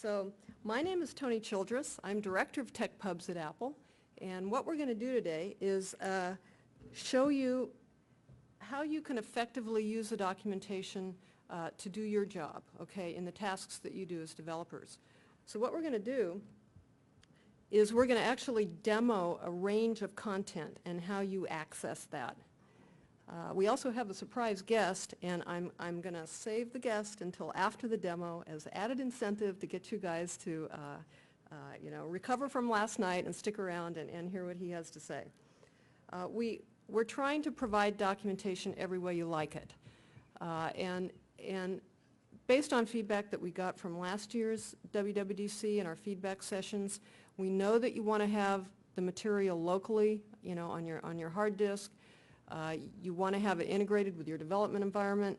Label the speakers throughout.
Speaker 1: So my name is Tony Childress. I'm Director of Tech Pubs at Apple. And what we're going to do today is show you how you can effectively use the documentation to do your job, okay, in the tasks that you do as developers. So what we're going to do is we're going to actually demo a range of content and how you access that. We also have a surprise guest, and I'm going to save the guest until after the demo as added incentive to get you guys to recover from last night and stick around and hear what he has to say. We're trying to provide documentation every way you like it. And based on feedback that we got from last year's WWDC and our feedback sessions, we know that you want to have the material locally, on your hard disk. You want to have it integrated with your development environment.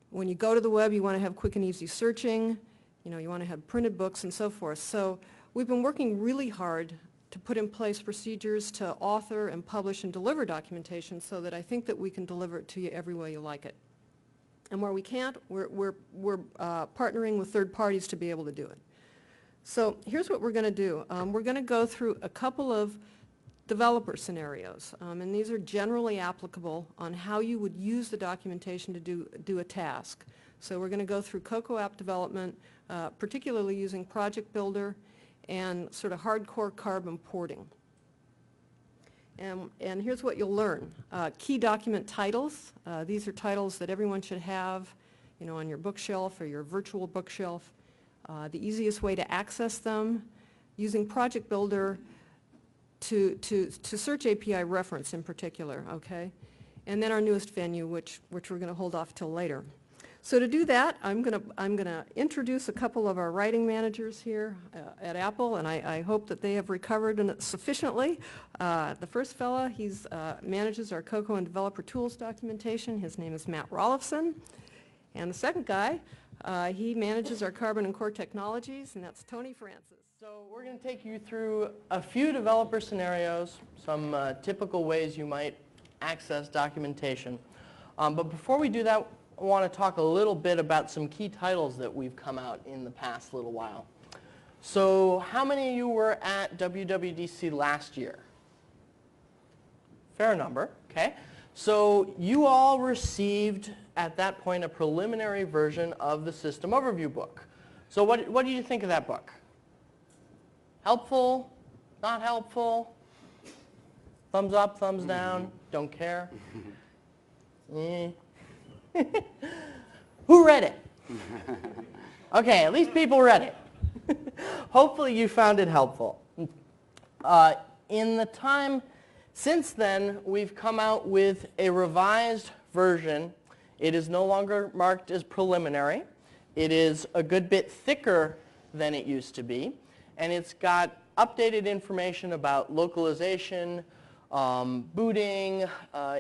Speaker 1: When you go to the web, you want to have quick and easy searching. You want to have printed books and so forth. So we've been working really hard to put in place procedures to author and publish and deliver documentation so that I think that we can deliver it to you every way you like it. And where we can't, we're partnering with third parties to be able to do it. So here's what we're going to do. We're going to go through a couple of developer scenarios, and these are generally applicable on how you would use the documentation to do a task. So we're going to go through Cocoa app development, particularly using Project Builder and sort of hardcore carbon porting. And here's what you'll learn. Key document titles. These are titles that everyone should have, on your bookshelf or your virtual bookshelf. The easiest way to access them, using Project Builder to search API reference in particular, okay? And then our newest venue, which we're going to hold off till later. So to do that, I'm going to introduce a couple of our writing managers here at Apple, and I hope that they have recovered sufficiently. The first fella, he manages our Cocoa and Developer Tools documentation. His name is Matt Rollifson. And the second guy, he manages our Carbon and Core Technologies, and that's Tony Francis.
Speaker 2: So we're going to take you through a few developer scenarios, some typical ways you might access documentation. But before we do that, I want to talk a little bit about some key titles that we've come out in the past little while. So how many of you were at WWDC last year? Fair number, okay. So you all received, at that point, a preliminary version of the System Overview book. So what did you think of that book? Helpful? Not helpful? Thumbs up, thumbs down? Don't care? Who read it? Okay, at least people read it. Hopefully you found it helpful. In the time since then, we've come out with a revised version. It is no longer marked as preliminary. It is a good bit thicker than it used to be. And it's got updated information about localization, booting,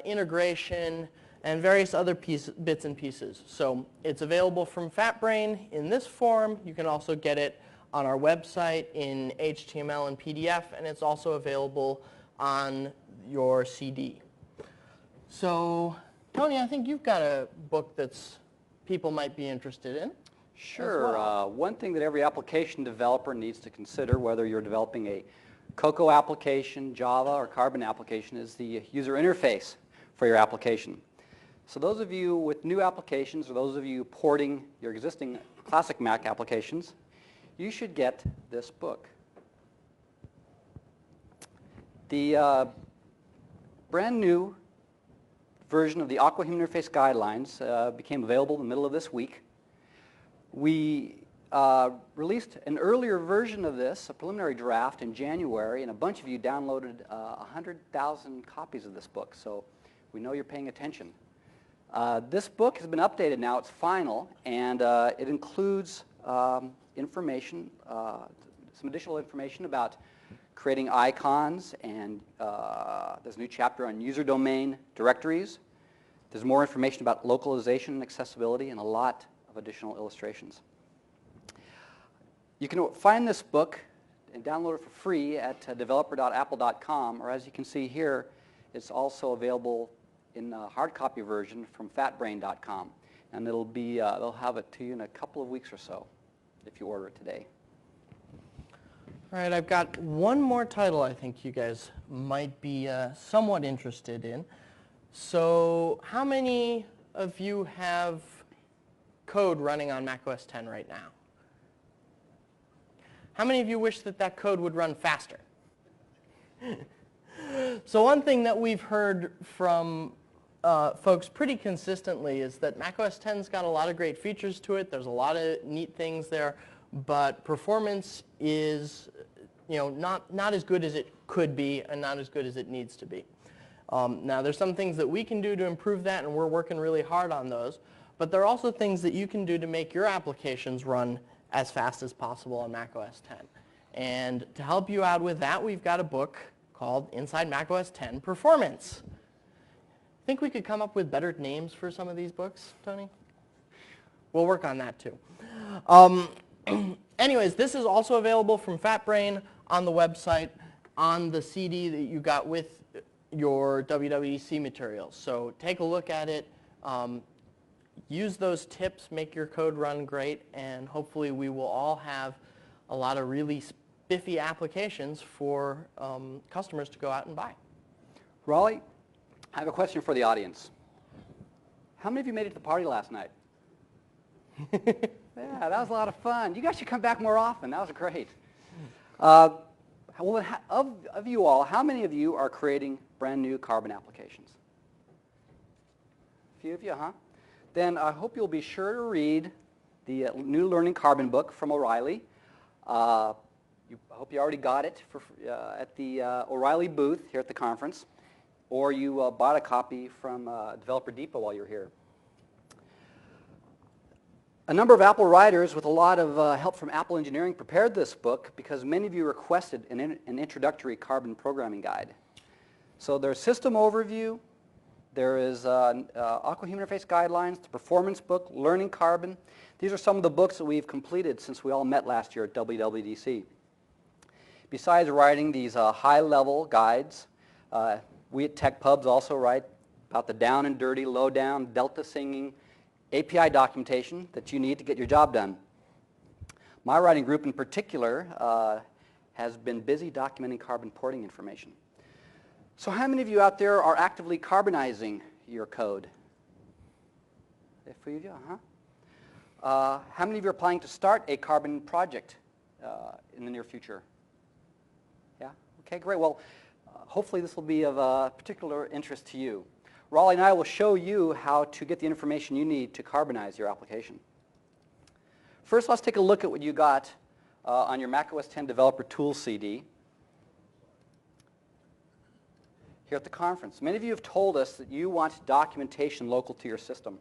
Speaker 2: integration, and various other bits and pieces. So it's available from FatBrain in this form. You can also get it on our website in HTML and PDF, and it's also available on your CD. So, Tony, I think you've got a book that's people might be interested in.
Speaker 3: Sure. One thing that every application developer needs to consider, whether you're developing a Cocoa application, Java, or Carbon application, is the user interface for your application. So those of you with new applications, or those of you porting your existing classic Mac applications, you should get this book. The brand new version of the Aqua Human Interface Guidelines became available in the middle of this week. We released an earlier version of this, a preliminary draft, in January, and a bunch of you downloaded 100,000 copies of this book, so we know you're paying attention. This book has been updated now. It's final, and it includes information, some additional information about creating icons, and there's a new chapter on user domain directories. There's more information about localization and accessibility, and a lot of additional illustrations. You can find this book and download it for free at developer.apple.com, or as you can see here, it's also available in a hard copy version from fatbrain.com, and they'll have it to you in a couple of weeks or so. if you order it today.
Speaker 2: All right, I've got one more title I think you guys might be somewhat interested in. So how many of you have code running on Mac OS X right now? How many of you wish that that code would run faster? So one thing that we've heard from folks pretty consistently is that Mac OS X's got a lot of great features to it. There's a lot of neat things there, but performance is not as good as it could be and not as good as it needs to be. Now there's some things that we can do to improve that, and we're working really hard on those, but there are also things that you can do to make your applications run as fast as possible on Mac OS X. And to help you out with that, we've got a book called Inside Mac OS X Performance. Think we could come up with better names for some of these books, Tony? We'll work on that too. Anyways, this is also available from FatBrain on the website on the CD that you got with your WWDC materials. So take a look at it. Use those tips, make your code run great, and hopefully we will all have a lot of really spiffy applications for customers to go out and buy.
Speaker 3: Raleigh, I have a question for the audience. How many of you made it to the party last night? Yeah, that was a lot of fun. You guys should come back more often. That was great. Of you all, how many of you are creating brand new Carbon applications? A few of you, huh? Then I hope you'll be sure to read the new Learning Carbon book from O'Reilly. I hope you already got it at the O'Reilly booth here at the conference, or you bought a copy from Developer Depot while you're here. A number of Apple writers with a lot of help from Apple Engineering prepared this book because many of you requested an introductory Carbon programming guide. So there's system overview, there is Aqua Human Interface Guidelines, the Performance book, Learning Carbon. These are some of the books that we've completed since we all met last year at WWDC. Besides writing these high-level guides, we at TechPubs also write about the down and dirty, low down, delta singing, API documentation that you need to get your job done. My writing group in particular has been busy documenting Carbon porting information. So how many of you out there are actively carbonizing your code? A few of you, huh? How many of you are planning to start a Carbon project in the near future? Yeah? Okay, great. Well, hopefully this will be of particular interest to you. Raleigh and I will show you how to get the information you need to carbonize your application. First, let's take a look at what you got on your Mac OS X Developer Tools CD here at the conference. Many of you have told us that you want documentation local to your system.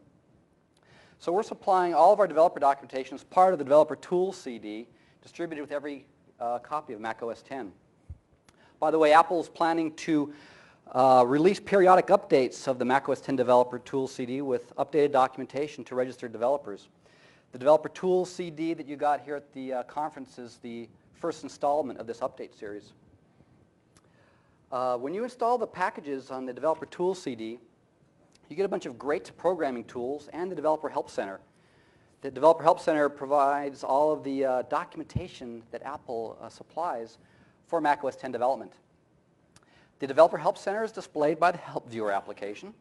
Speaker 3: So we're supplying all of our developer documentation as part of the Developer Tools CD, distributed with every copy of Mac OS X. By the way, Apple is planning to release periodic updates of the Mac OS X Developer Tools CD with updated documentation to registered developers. The Developer Tools CD that you got here at the conference is the first installment of this update series. When you install the packages on the Developer Tools CD, you get a bunch of great programming tools and the Developer Help Center. The Developer Help Center provides all of the documentation that Apple supplies for Mac OS X development. The Developer Help Center is displayed by the Help Viewer application.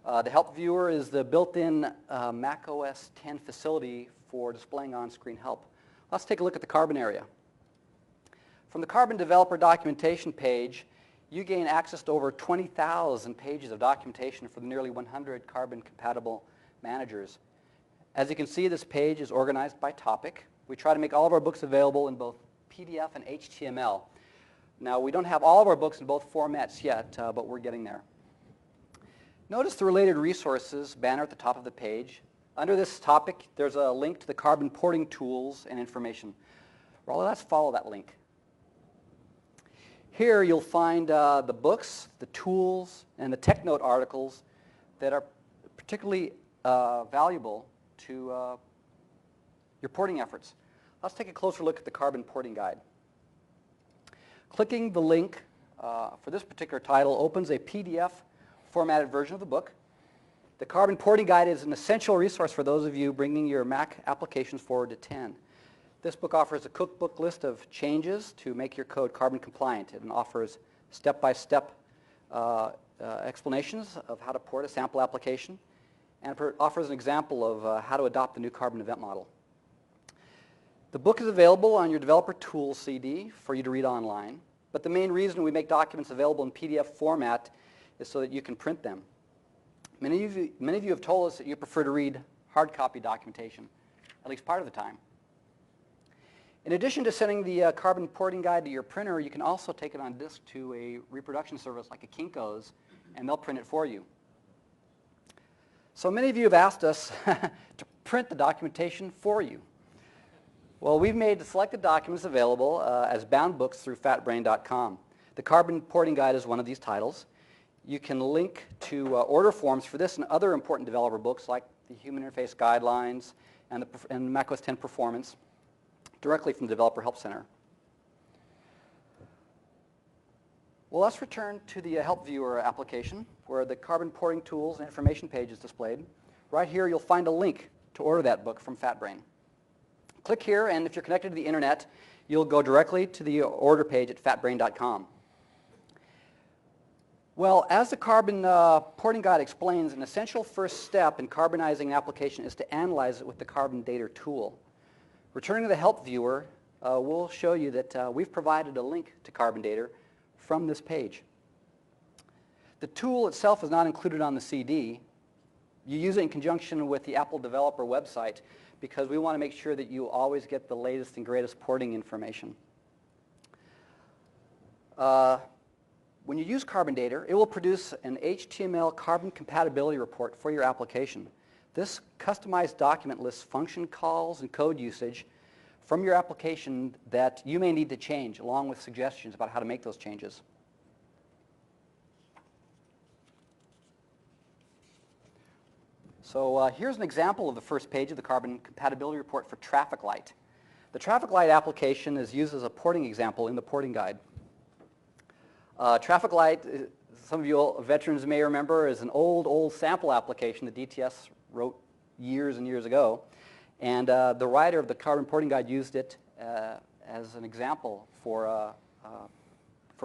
Speaker 3: The Help Viewer is the built-in Mac OS X facility for displaying on-screen help. Let's take a look at the Carbon area. From the Carbon Developer Documentation page, you gain access to over 20,000 pages of documentation for the nearly 100 Carbon-compatible managers. As you can see, this page is organized by topic. We try to make all of our books available in both PDF and HTML. Now, we don't have all of our books in both formats yet, but we're getting there. Notice the related resources banner at the top of the page. Under this topic, there's a link to the Carbon porting tools and information. Well, let's follow that link. Here you'll find the books, the tools, and the TechNote articles that are particularly valuable to your porting efforts. Let's take a closer look at the Carbon porting guide. Clicking the link for this particular title opens a PDF formatted version of the book. The Carbon porting guide is an essential resource for those of you bringing your Mac applications forward to 10. This book offers a cookbook list of changes to make your code carbon compliant. It offers step-by-step explanations of how to port a sample application, and it offers an example of how to adopt the new carbon event model. The book is available on your Developer Tools CD for you to read online, but the main reason we make documents available in PDF format is so that you can print them. Many of you have told us that you prefer to read hard copy documentation, at least part of the time. In addition to sending the carbon porting guide to your printer, you can also take it on disk to a reproduction service like a Kinko's, and they'll print it for you. So many of you have asked us to print the documentation for you. Well, we've made the selected documents available as bound books through fatbrain.com. The carbon porting guide is one of these titles. You can link to order forms for this and other important developer books like the Human Interface Guidelines and macOS 10 Performance directly from the Developer Help Center. Well, let's return to the Help Viewer application where the carbon porting tools and information page is displayed. Right here you'll find a link to order that book from FatBrain. Click here, and if you're connected to the internet, you'll go directly to the order page at fatbrain.com. Well, as the carbon porting guide explains, an essential first step in carbonizing an application is to analyze it with the Carbon Data tool. Returning to the Help Viewer, we'll show you that we've provided a link to Carbon Data from this page. The tool itself is not included on the CD. You use it in conjunction with the Apple Developer website because we want to make sure that you always get the latest and greatest porting information. When you use Carbon Data, it will produce an HTML carbon compatibility report for your application. This customized document lists function calls and code usage from your application that you may need to change, along with suggestions about how to make those changes. So here's an example of the first page of the carbon compatibility report for Traffic Light. The Traffic Light application is used as a porting example in the porting guide. Traffic Light, some of you veterans may remember, is an old sample application that DTS wrote years and years ago. And the writer of the carbon porting guide used it as an example for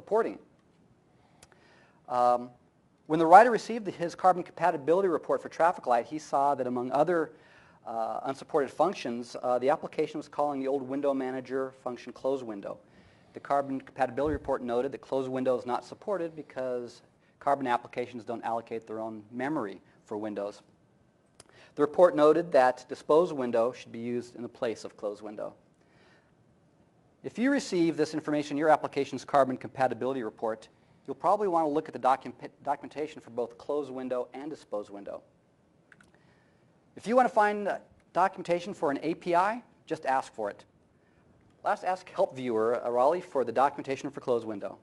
Speaker 3: porting. When the writer received his carbon compatibility report for Traffic Light, he saw that among other unsupported functions, the application was calling the old window manager function close window. The carbon compatibility report noted that close window is not supported because carbon applications don't allocate their own memory for windows. The report noted that dispose window should be used in the place of close window. If you receive this information in your application's carbon compatibility report, you'll probably want to look at the documentation for both close window and dispose window. If you want to find documentation for an API, just ask for it. Let's ask Help Viewer, Raleigh, for the documentation for close window.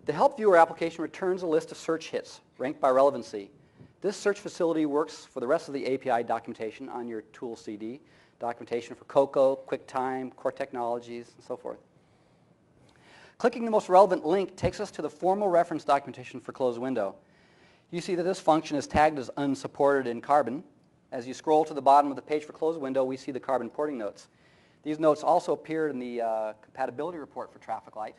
Speaker 3: The Help Viewer application returns a list of search hits ranked by relevancy. This search facility works for the rest of the API documentation on your tool CD, documentation for Cocoa, QuickTime, Core Technologies, and so forth. Clicking the most relevant link takes us to the formal reference documentation for close window. You see that this function is tagged as unsupported in Carbon. As you scroll to the bottom of the page for close window, we see the carbon porting notes. These notes also appeared in the compatibility report for Traffic Light.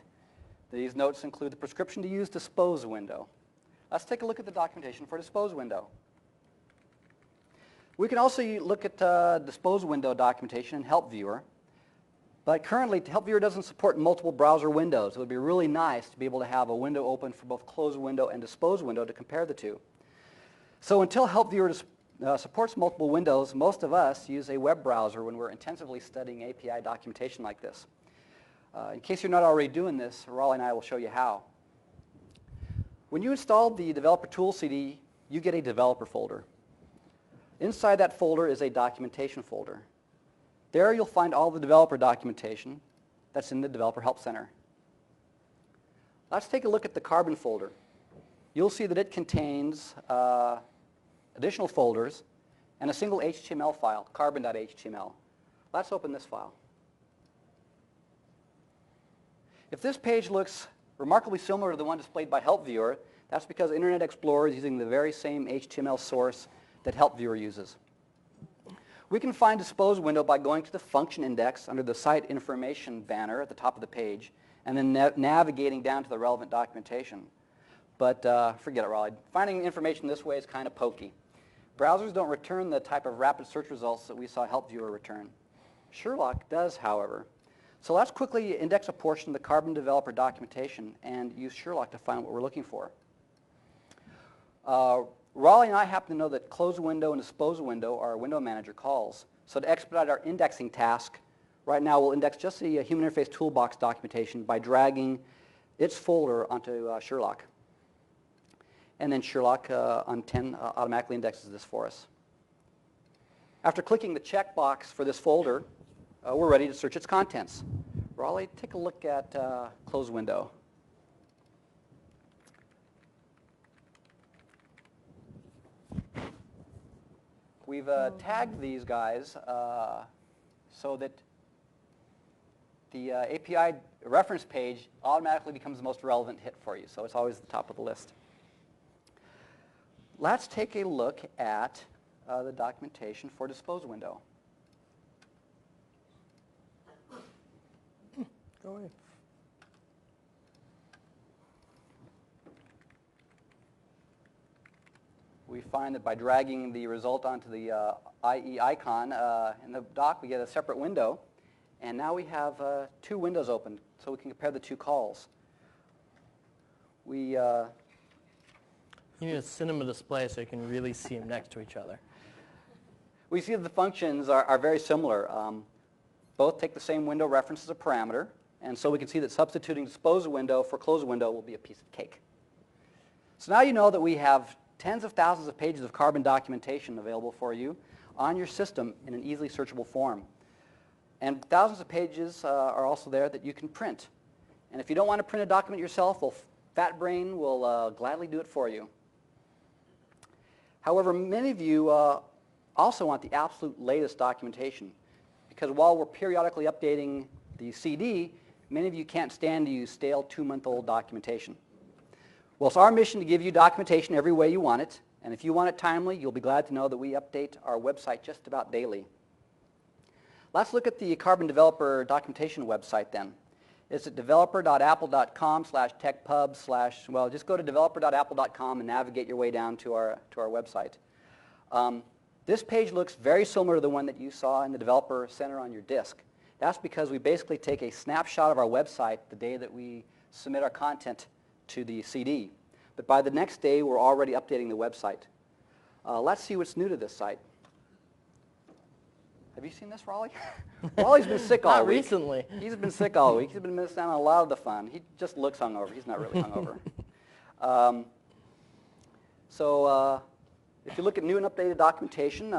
Speaker 3: These notes include the prescription to use dispose window. Let's take a look at the documentation for dispose window. We can also look at dispose window documentation in Help Viewer, but currently Help Viewer doesn't support multiple browser windows. It would be really nice to be able to have a window open for both close window and dispose window to compare the two. So until Help Viewer supports multiple windows, most of us use a web browser when we're intensively studying API documentation like this. In case you're not already doing this, Raleigh and I will show you how. When you install the Developer Tools CD, you get a developer folder. Inside that folder is a documentation folder. There you'll find all the developer documentation that's in the Developer Help Center. Let's take a look at the Carbon folder. You'll see that it contains additional folders and a single HTML file, carbon.html. Let's open this file. If this page looks remarkably similar to the one displayed by Help Viewer, that's because Internet Explorer is using the very same HTML source that Help Viewer uses. We can find dispose window by going to the function index under the site information banner at the top of the page and then navigating down to the relevant documentation. But forget it, Raleigh. Finding information this way is kind of pokey. Browsers don't return the type of rapid search results that we saw Help Viewer return. Sherlock does, however. So let's quickly index a portion of the Carbon developer documentation and use Sherlock to find what we're looking for. Raleigh and I happen to know that close window and dispose window are window manager calls. So to expedite our indexing task, right now we'll index just the Human Interface Toolbox documentation by dragging its folder onto Sherlock. And then Sherlock on 10 automatically indexes this for us. After clicking the checkbox for this folder, we're ready to search its contents. Raleigh, take a look at close window. We've tagged these guys so that the API reference page automatically becomes the most relevant hit for you, so it's always at the top of the list. Let's take a look at the documentation for dispose window.
Speaker 2: Go away.
Speaker 3: We find that by dragging the result onto the IE icon in the doc, we get a separate window. And now we have two windows open, so we can compare the two calls. We
Speaker 2: You need a cinema display so you can really see them next to each other.
Speaker 3: We see that the functions are very similar. Both take the same window reference as a parameter, and so we can see that substituting dispose window for close window will be a piece of cake. So now you know that we have tens of thousands of pages of Carbon documentation available for you on your system in an easily searchable form. And thousands of pages are also there that you can print. And if you don't want to print a document yourself, well, FatBrain will gladly do it for you. However, many of you also want the absolute latest documentation, because while we're periodically updating the CD, many of you can't stand to use stale 2-month-old documentation. Well, it's our mission to give you documentation every way you want it, and if you want it timely, you'll be glad to know that we update our website just about daily. Let's look at the Carbon Developer documentation website then. It's at developer.apple.com/techpub/ well, just go to developer.apple.com and navigate your way down to our website. This page looks very similar to the one that you saw in the Developer Center on your disk. That's because we basically take a snapshot of our website the day that we submit our content to the CD. But by the next day, we're already updating the website. Let's see what's new to this site. Have you seen this, Raleigh? Raleigh's been sick all
Speaker 2: Not
Speaker 3: week.
Speaker 2: recently.
Speaker 3: He's been sick all week. He's been missing out on a lot of the fun. He just looks hungover. He's not really hungover. If you look at new and updated documentation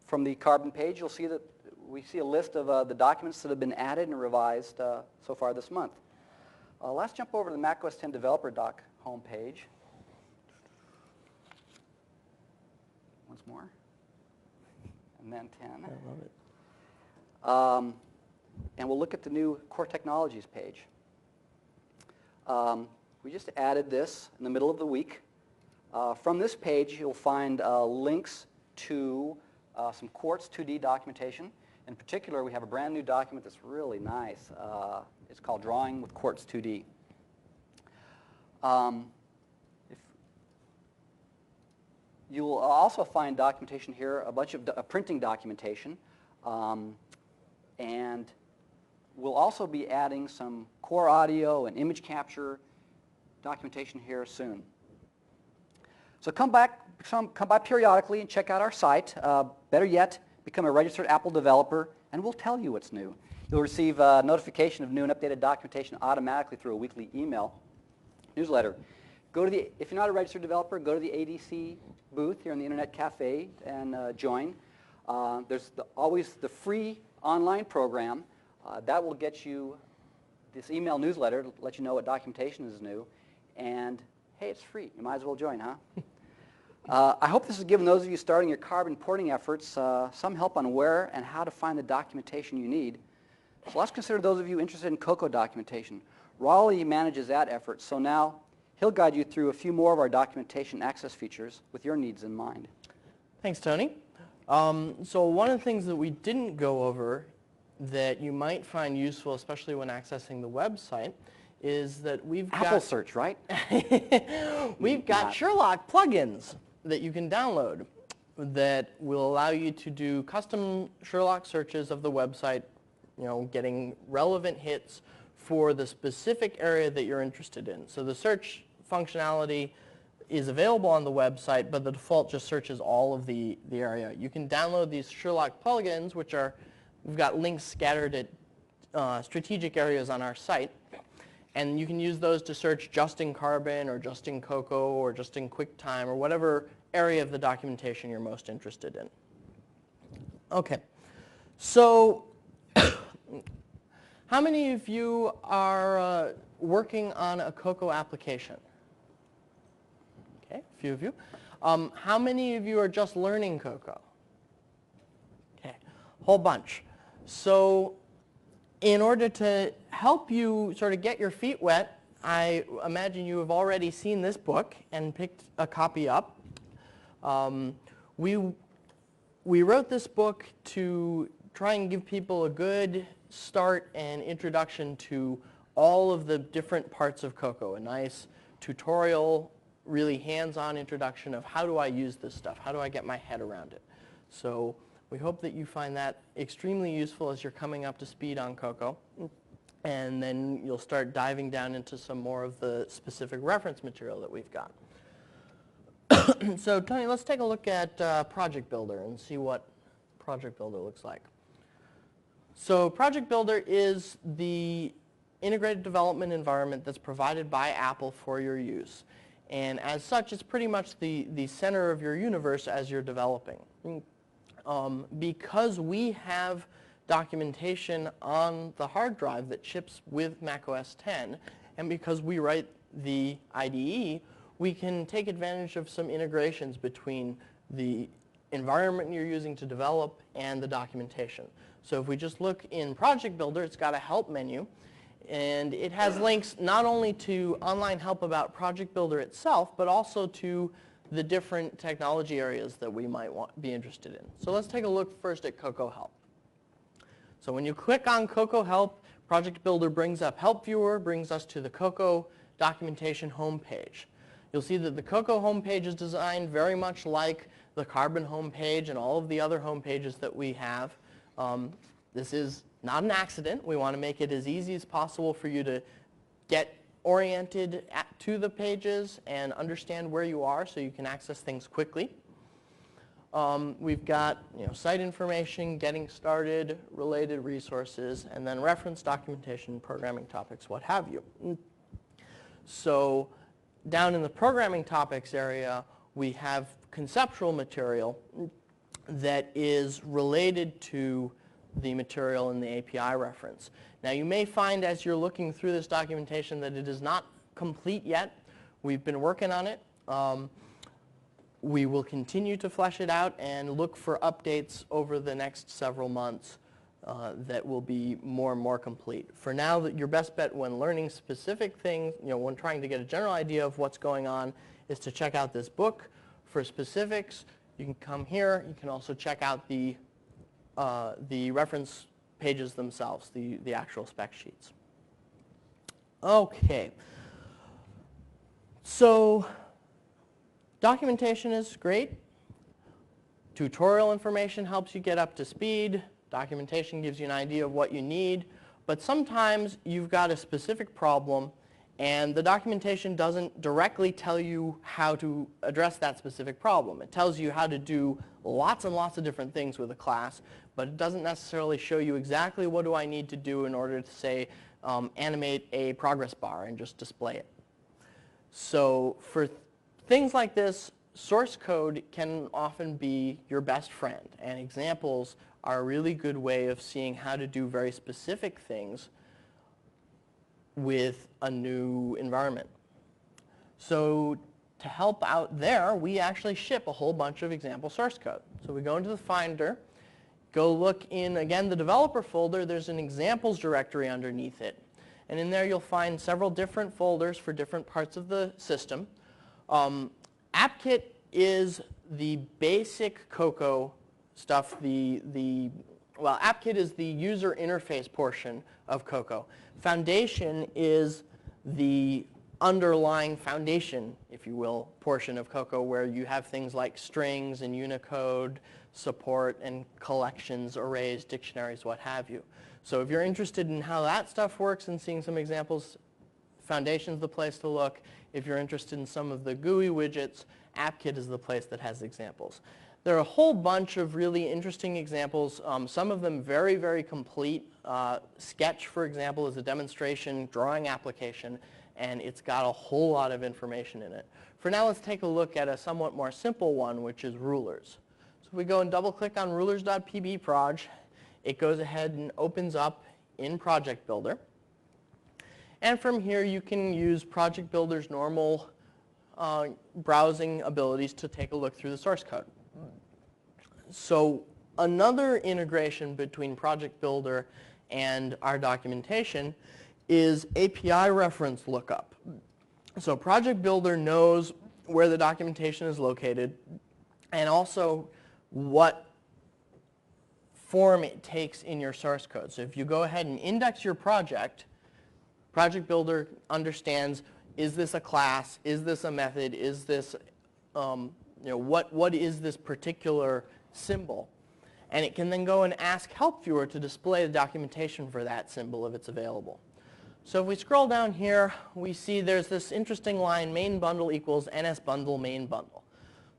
Speaker 3: from the Carbon page, you'll see that we see a list of the documents that have been added and revised so far this month. Let's jump over to the macOS 10 Developer Doc homepage. Once more. And then 10.
Speaker 2: I love it.
Speaker 3: And we'll look at the new Core Technologies page. We just added this in the middle of the week. From this page, you'll find links to some Quartz 2D documentation. In particular, we have a brand new document that's really nice. It's called Drawing with Quartz 2D. You'll also find documentation here, a bunch of printing documentation. And we'll also be adding some core audio and image capture documentation here soon. So come by periodically and check out our site. Better yet, become a registered Apple developer, and we'll tell you what's new. You'll receive a notification of new and updated documentation automatically through a weekly email newsletter. If you're not a registered developer, go to the ADC booth here in the Internet Cafe and join. There's always the free online program. That will get you this email newsletter to let you know what documentation is new. And hey, it's free. You might as well join, huh? I hope this has given those of you starting your Carbon porting efforts some help on where and how to find the documentation you need. So let's consider those of you interested in Cocoa documentation. Raleigh manages that effort, so now he'll guide you through a few more of our documentation access features with your needs in mind.
Speaker 2: Thanks, Tony. So one of the things that we didn't go over that you might find useful, especially when accessing the website, is that we've
Speaker 3: Apple
Speaker 2: got
Speaker 3: search, right?
Speaker 2: we've got
Speaker 3: Not.
Speaker 2: Sherlock plugins that you can download that will allow you to do custom Sherlock searches of the website, getting relevant hits for the specific area that you're interested in. So the search functionality is available on the website, but the default just searches all of the area. You can download these Sherlock plugins, which we've got links scattered at strategic areas on our site. And you can use those to search just in Carbon or just in Cocoa or just in QuickTime or whatever area of the documentation you're most interested in. Okay, so how many of you are working on a Cocoa application? Okay, a few of you. How many of you are just learning Cocoa? Okay, whole bunch. So in order to help you sort of get your feet wet, I imagine you have already seen this book and picked a copy up. We wrote this book to try and give people a good start and introduction to all of the different parts of Cocoa, a nice tutorial, really hands-on introduction of how do I use this stuff, how do I get my head around it. So we hope that you find that extremely useful as you're coming up to speed on Cocoa. And then you'll start diving down into some more of the specific reference material that we've got. So Tony, let's take a look at Project Builder and see what Project Builder looks like. So Project Builder is the integrated development environment that's provided by Apple for your use. And as such, it's pretty much the center of your universe as you're developing. Because we have documentation on the hard drive that ships with macOS 10, and because we write the IDE, we can take advantage of some integrations between the environment you're using to develop and the documentation. So if we just look in Project Builder, it's got a help menu, and it has links not only to online help about Project Builder itself, but also to the different technology areas that we might be interested in. So let's take a look first at Cocoa Help. So when you click on Cocoa Help, Project Builder brings up Help Viewer, brings us to the Cocoa documentation homepage. You'll see that the Cocoa homepage is designed very much like the Carbon homepage and all of the other homepages that we have. This is not an accident. We want to make it as easy as possible for you to get oriented to the pages and understand where you are so you can access things quickly. We've got site information, getting started, related resources, and then reference documentation, programming topics, what have you. So down in the programming topics area, we have conceptual material that is related to the material in the API reference. Now you may find as you're looking through this documentation that it is not complete yet. We've been working on it. We will continue to flesh it out and look for updates over the next several months that will be more and more complete. For now, your best bet when learning specific things, when trying to get a general idea of what's going on, is to check out this book. For specifics, you can come here. You can also check out the reference pages themselves, the actual spec sheets. Okay. So documentation is great. Tutorial information helps you get up to speed. Documentation gives you an idea of what you need. But sometimes you've got a specific problem and the documentation doesn't directly tell you how to address that specific problem. It tells you how to do lots and lots of different things with a class, but it doesn't necessarily show you exactly what do I need to do in order to, say, animate a progress bar and just display it. So for things like this, source code can often be your best friend, and examples are a really good way of seeing how to do very specific things with a new environment. So to help out there, we actually ship a whole bunch of example source code. So we go into the Finder, go look in, again, the developer folder. There's an examples directory underneath it. And in there you'll find several different folders for different parts of the system. AppKit is the basic Cocoa stuff, well, AppKit is the user interface portion of Cocoa. Foundation is the underlying foundation, if you will, portion of Cocoa, where you have things like strings and Unicode support and collections, arrays, dictionaries, what have you. So if you're interested in how that stuff works and seeing some examples, Foundation's the place to look. If you're interested in some of the GUI widgets, AppKit is the place that has examples. There are a whole bunch of really interesting examples, some of them very, very complete. Sketch, for example, is a demonstration drawing application, and it's got a whole lot of information in it. For now, let's take a look at a somewhat more simple one, which is rulers. So if we go and double-click on rulers.pbproj, it goes ahead and opens up in Project Builder. And from here, you can use Project Builder's normal browsing abilities to take a look through the source code. So another integration between Project Builder and our documentation is API reference lookup. So Project Builder knows where the documentation is located and also what form it takes in your source code. So if you go ahead and index your project, Project Builder understands, is this a class? Is this a method? Is this, what is this particular symbol? And it can then go and ask Help Viewer to display the documentation for that symbol if it's available. So if we scroll down here, we see there's this interesting line, main bundle equals NS bundle main bundle.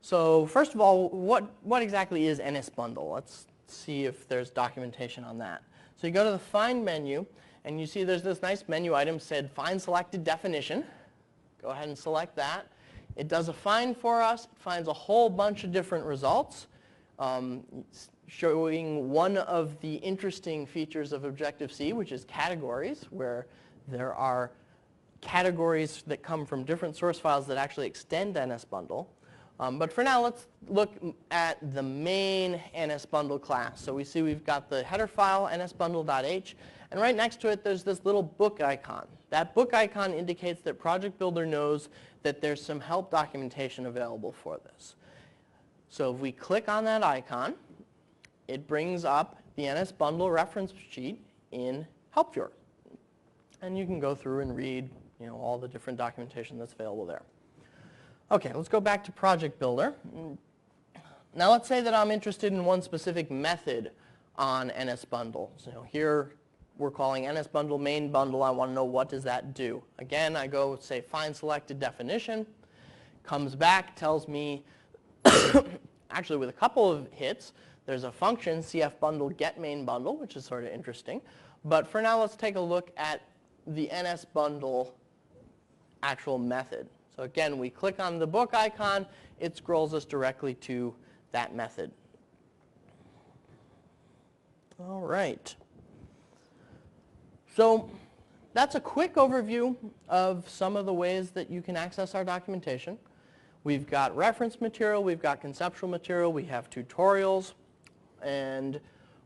Speaker 2: So first of all, what exactly is NS bundle? Let's see if there's documentation on that. So you go to the Find menu, and you see there's this nice menu item said Find Selected Definition. Go ahead and select that. It does a find for us. It finds a whole bunch of different results, showing one of the interesting features of Objective-C, which is categories, where there are categories that come from different source files that actually extend NS bundle. But for now, let's look at the main NS bundle class. So we see we've got the header file, nsbundle.h, and right next to it, there's this little book icon. That book icon indicates that Project Builder knows that there's some help documentation available for this. So if we click on that icon, it brings up the NS bundle reference sheet in Help Viewer. And you can go through and read all the different documentation that's available there. Okay, let's go back to Project Builder. Now let's say that I'm interested in one specific method on NS bundle. So here we're calling NS bundle main bundle. I want to know what does that do. Again, I go say Find Selected Definition. Comes back, tells me, actually with a couple of hits, there's a function, CF bundle get main bundle, which is sort of interesting. But for now, let's take a look at the NS bundle actual method. So again, we click on the book icon. It scrolls us directly to that method. All right. So that's a quick overview of some of the ways that you can access our documentation. We've got reference material. We've got conceptual material. We have tutorials. And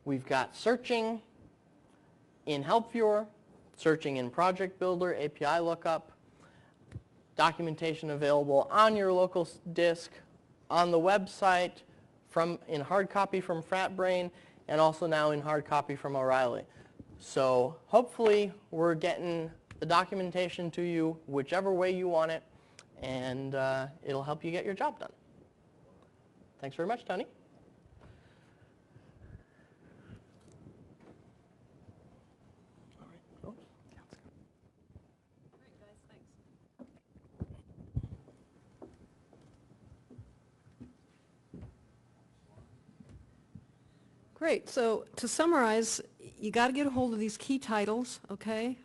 Speaker 2: we've got searching in Help Viewer, searching in Project Builder, API lookup, documentation available on your local disk, on the website, in hard copy from FratBrain, and also now in hard copy from O'Reilly. So hopefully we're getting the documentation to you whichever way you want it, and it'll help you get your job done. Thanks very much, Tony.
Speaker 1: Great. So to summarize, you got to get a hold of these key titles, okay?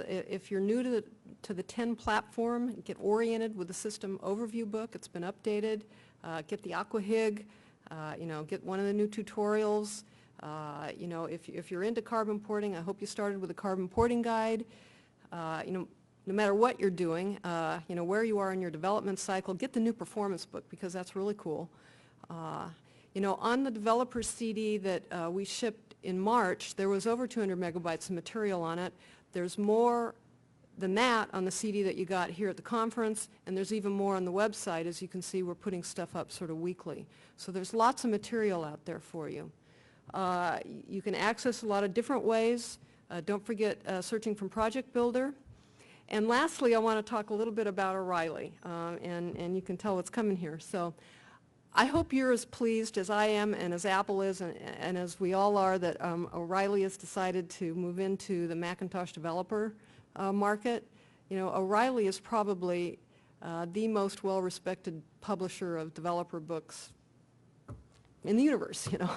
Speaker 1: If you're new to the 10 platform, get oriented with the system overview book. It's been updated. Get the AquaHig. Get one of the new tutorials. If you're into carbon porting, I hope you started with a carbon porting guide. No matter what you're doing, where you are in your development cycle, get the new performance book because that's really cool. On the developer CD that we shipped in March, there was over 200 megabytes of material on it. There's more than that on the CD that you got here at the conference, and there's even more on the website. As you can see, we're putting stuff up sort of weekly. So there's lots of material out there for you. You can access a lot of different ways. Don't forget searching from Project Builder. And lastly, I want to talk a little bit about O'Reilly, and you can tell what's coming here. So I hope you're as pleased as I am and as Apple is and as we all are that O'Reilly has decided to move into the Macintosh developer market. You know, O'Reilly is probably the most well-respected publisher of developer books in the universe, you know.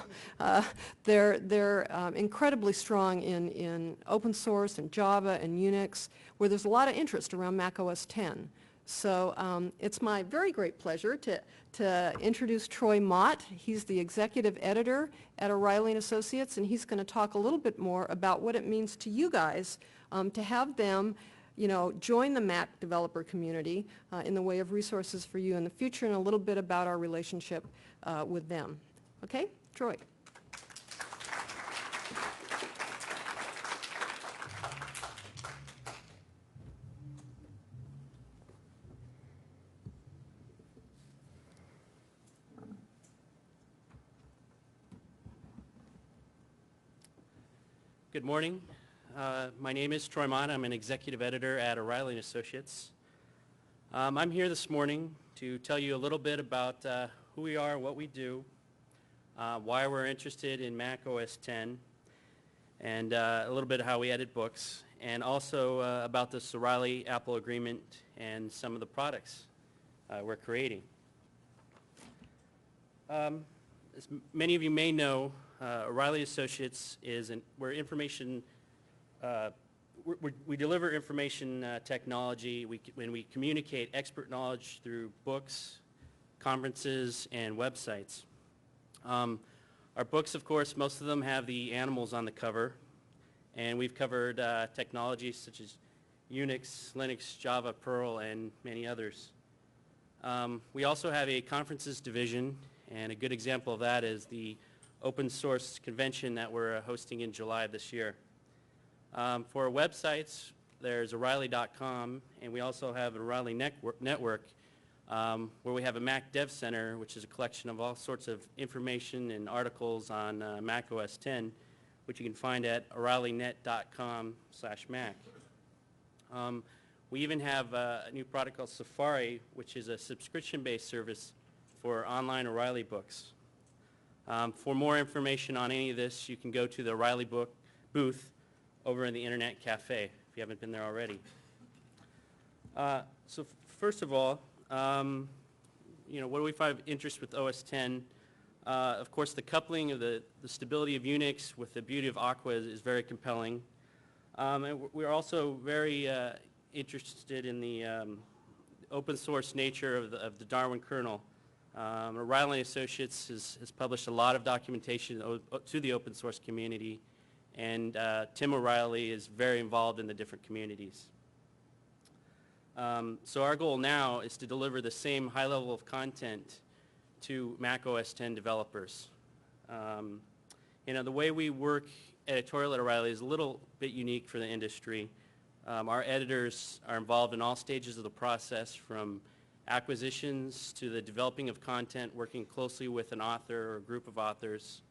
Speaker 1: They're incredibly strong in open source and Java and Unix, where there's a lot of interest around Mac OS X. So it's my very great pleasure to introduce Troy Mott. He's the executive editor at O'Reilly & Associates, and he's going to talk a little bit more about what it means to you guys to have them, you know, join the Mac developer community in the way of resources for you in the future, and a little bit about our relationship with them. Okay, Troy.
Speaker 4: Good morning. My name is Troy Mott. I'm an executive editor at O'Reilly & Associates. I'm here this morning to tell you a little bit about who we are, what we do, why we're interested in Mac OS X, and a little bit of how we edit books, and also about this O'Reilly-Apple agreement and some of the products we're creating. As many of you may know, O'Reilly Associates we're information, we deliver information technology when we communicate expert knowledge through books, conferences, and websites. Our books, of course, most of them have the animals on the cover, and we've covered technologies such as Unix, Linux, Java, Perl, and many others. We also have a conferences division, and a good example of that is the open source convention that we're hosting in July of this year. For our websites, there's O'Reilly.com, and we also have an O'Reilly network where we have a Mac Dev Center, which is a collection of all sorts of information and articles on Mac OS X, which you can find at O'Reillynet.com/Mac. We even have a new product called Safari, which is a subscription-based service for online O'Reilly books. For more information on any of this, you can go to the O'Reilly booth over in the Internet Cafe, if you haven't been there already. So first of all, you know, what do we find of interest with OS X? Of course, the coupling of the stability of Unix with the beauty of Aqua is very compelling. And we're also very interested in the open source nature of the Darwin kernel. O'Reilly Associates has published a lot of documentation to the open source community, and Tim O'Reilly is very involved in the different communities. So our goal now is to deliver the same high level of content to Mac OS X developers. You know, the way we work editorial at O'Reilly is a little bit unique for the industry. Our editors are involved in all stages of the process, from acquisitions to the developing of content, working closely with an author or a group of authors,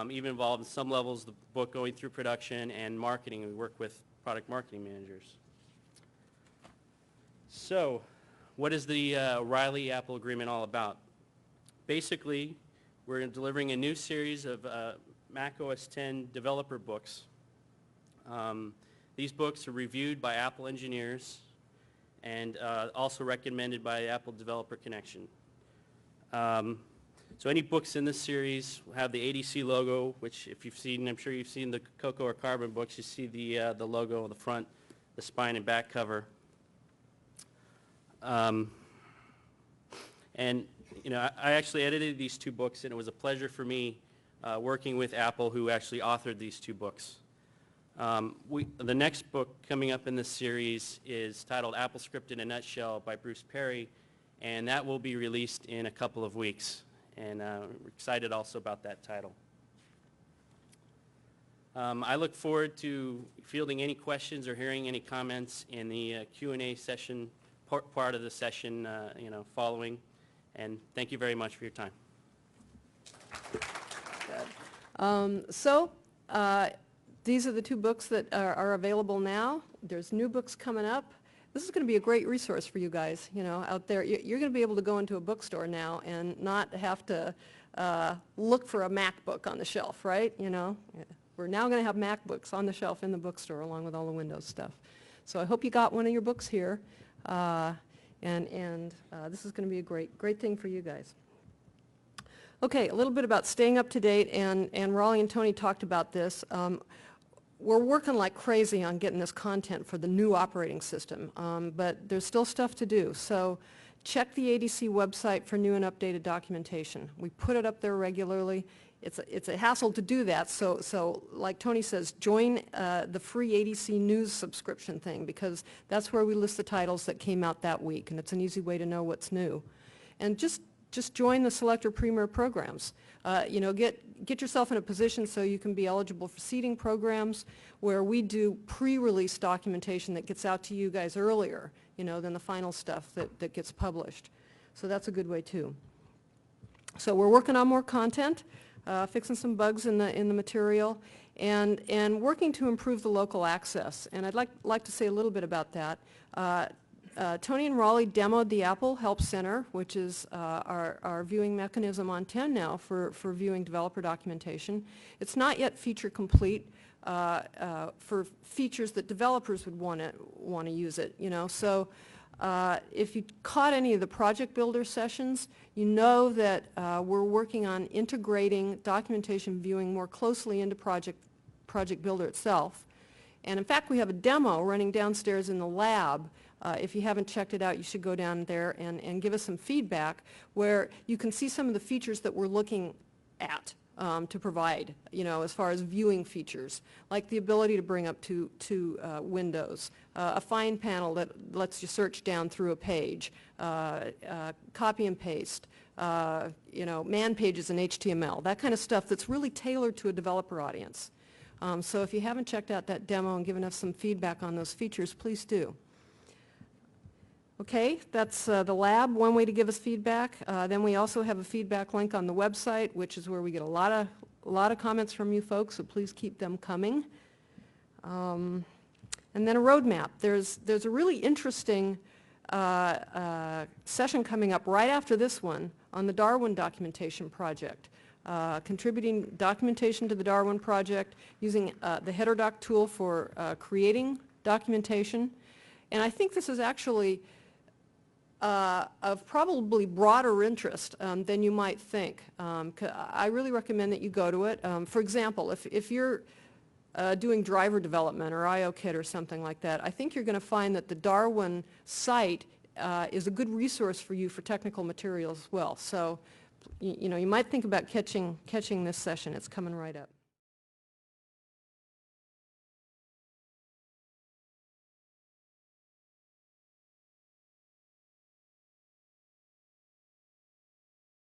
Speaker 4: even involved in some levels of the book going through production and marketing. We work with product marketing managers. So, what is the O'Reilly-Apple agreement all about? Basically, we're delivering a new series of Mac OS X developer books. These books are reviewed by Apple engineers and also recommended by Apple Developer Connection. So any books in this series will have the ADC logo, which if you've seen, I'm sure you've seen the Cocoa or Carbon books, you see the logo on the front, the spine and back cover. And you know, I actually edited these two books, and it was a pleasure for me working with Apple, who actually authored these two books. The next book coming up in this series is titled AppleScript in a Nutshell by Bruce Perry, and that will be released in a couple of weeks. And we're excited also about that title. I look forward to fielding any questions or hearing any comments in the Q&A session, part of the session, following. And thank you very much for your time.
Speaker 1: These are the two books that are available now. There's new books coming up. This is going to be a great resource for you guys, out there. You're going to be able to go into a bookstore now and not have to look for a MacBook on the shelf, right? We're now going to have MacBooks on the shelf in the bookstore along with all the Windows stuff. So I hope you got one of your books here, and this is going to be a great thing for you guys. Okay, a little bit about staying up to date, and Raleigh and Tony talked about this. We're working like crazy on getting this content for the new operating system, but there's still stuff to do. So check the ADC website for new and updated documentation. We put it up there regularly. It's a hassle to do that, so like Tony says, join the free ADC news subscription thing, because that's where we list the titles that came out that week, and it's an easy way to know what's new. And just join the Selector Premier programs. Get yourself in a position so you can be eligible for seeding programs where we do pre-release documentation that gets out to you guys earlier, than the final stuff that gets published. So that's a good way too. So we're working on more content, fixing some bugs in the material, and working to improve the local access. And I'd like to say a little bit about that. Tony and Raleigh demoed the Apple Help Center, which is our viewing mechanism on 10 now for viewing developer documentation. It's not yet feature complete for features that developers would want to use it. So if you caught any of the project builder sessions, you know that we're working on integrating documentation viewing more closely into project builder itself. And in fact, we have a demo running downstairs in the lab. If you haven't checked it out, you should go down there and give us some feedback where you can see some of the features that we're looking at to provide, as far as viewing features, like the ability to bring up to windows, a find panel that lets you search down through a page, copy and paste, man pages in HTML, that kind of stuff that's really tailored to a developer audience. So if you haven't checked out that demo and given us some feedback on those features, please do. Okay, that's the lab, one way to give us feedback. Then we also have a feedback link on the website, which is where we get a lot of comments from you folks, so please keep them coming. And then a roadmap. There's a really interesting session coming up right after this one on the Darwin documentation project. Contributing documentation to the Darwin project using the HeaderDoc tool for creating documentation. And I think this is actually of probably broader interest than you might think. I really recommend that you go to it. For example, if you're doing driver development or IOKit or something like that, I think you're going to find that the Darwin site is a good resource for you for technical materials as well. So, you might think about catching this session. It's coming right up.